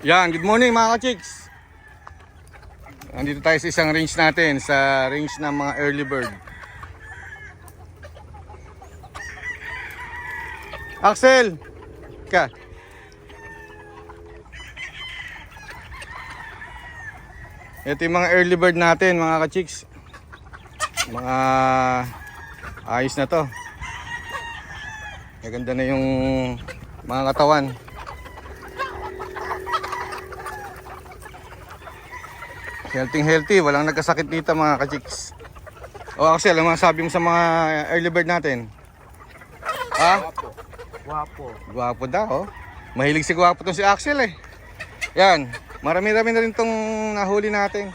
Yan, good morning mga ka-chicks. Nandito tayo sa isang range natin, sa range ng mga early bird. Axel! Ka. Ito yung mga early bird natin mga ka-chicks. Mga ayos na to. Maganda na yung mga katawan. Healthy, walang nagkasakit dito mga ka-chicks. O Axel, ano masabi mo sa mga early bird natin? Ha? Guwapo. Gwapo daw, oh. Mahilig si gwapo tong si Axel eh. Yan, marami-rami na rin tong nahuli natin.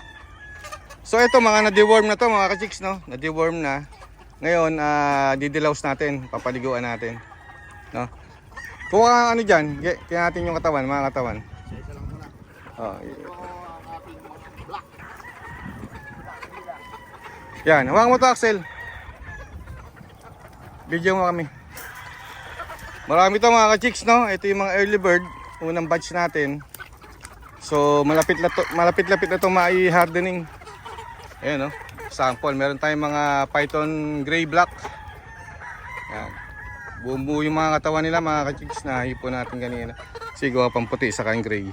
So ito, mga na-deworm na to mga ka-chicks, no? Na-deworm na. Ngayon, didilaws natin, papaliguan natin. No? Kung ano dyan, kaya natin yung katawan, mga katawan. Isa lang muna. Oh, Ito yan, ang ating mga black. hawakan mo to Axel. Video mo kami. Marami to mga ka-chicks, no? Ito yung mga early bird, unang batch natin. So malapit-lapit na to mai-hardening. Ayan, no? Sample, meron tayong mga python gray black. Yan. Buo yung mga katawan nila mga ka-chicks na hipon natin kanina. Sigaw pang puti sa yung gray.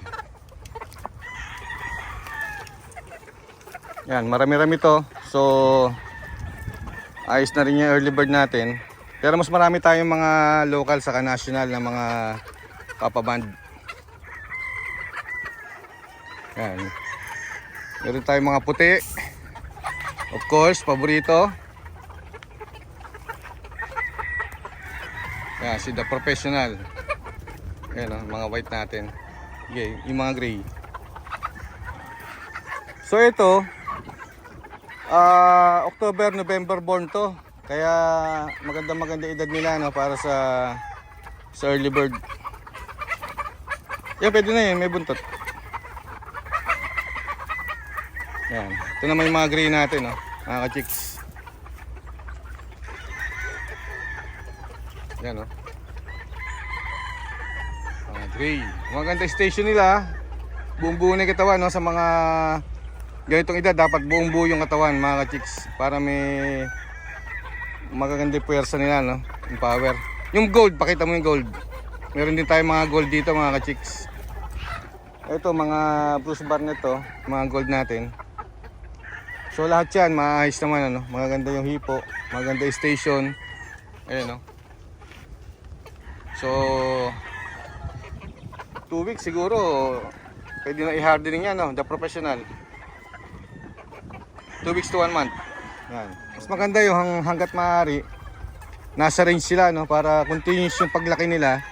Yan, marami-rami to. So ayos na rin yung early bird natin. Pero mas marami tayong mga local saka national na mga papaband. Yan. Meron tayong mga puti. Of course, paborito. Yan, si The Professional. Yan o, mga white natin. Okay, yung mga gray. So ito, October, November born to. Kaya maganda edad nila, no, para sa early bird. Yan, pwede na yun, may buntot. Yan. Ito naman yung mga gray natin, no, mga ka-chicks. Yan, no. Mga gray. Maganda station nila. Buong-buo na yung katawan, no, sa mga ganitong edad. Dapat buong-buo yung katawan, mga ka-chicks, para may magaganda yung puwersa nila, no, yung power. Yung gold, pakita mo yung gold. Meron din tayong mga gold dito, mga ka-chicks. Ito, mga Bruce Barnett to, mga gold natin. So lahat yan, maayos naman, ano, magaganda yung hipo, magaganda yung station. Ayan, no. So 2 weeks siguro pwede na i-hardening yan, no, The Professional. 2 weeks to 1 month. Yan. Mas maganda yung hanggat maaari nasa range sila, no, para continuous yung paglaki nila.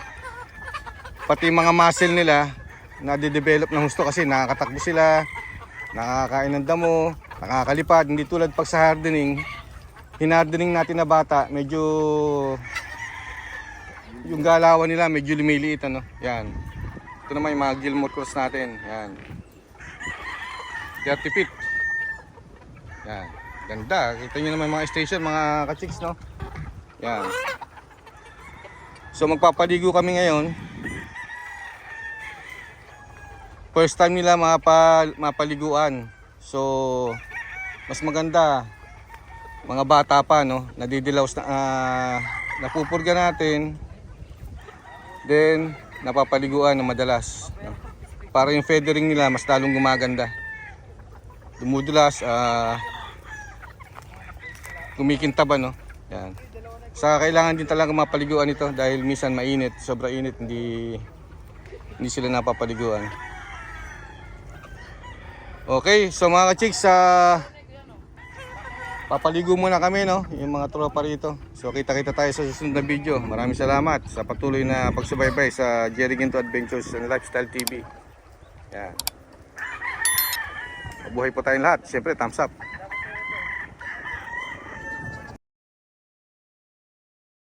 Pati mga muscle nila na-develop ng husto kasi nakakatakbo sila, nakakain ng damo, nakakalipad. Hindi tulad pag sa hardening, hinardening natin na bata, medyo yung galawan nila medyo lumiliit, ano. Yan. Ito naman yung mga Gilmore cross natin. Yan. 30 feet. Yan. Ganda. Kita nyo naman mga station, mga ka-chicks, no. Yan. So magpapaligo kami ngayon. First time nila mapaliguan. So mas maganda mga bata pa, no, nadidilaws na napupurga natin. Then napapaliguan na madalas, no? Para yung feathering nila mas lalong gumaganda. Dumudulas, kumikintab, no? Yan. Sa kailangan din talaga mapaliguan ito dahil minsan mainit, sobra init, hindi sila napapaliguan. Okay, so mga ka-chicks, papaligo muna kami, no, yung mga tropa rito. So kita-kita tayo sa susunod na video. Maraming salamat sa patuloy na pagsubaybay sa Jerry Ginto Adventures and Lifestyle TV. Yan. Mabuhay po tayong lahat. Siyempre, thumbs up.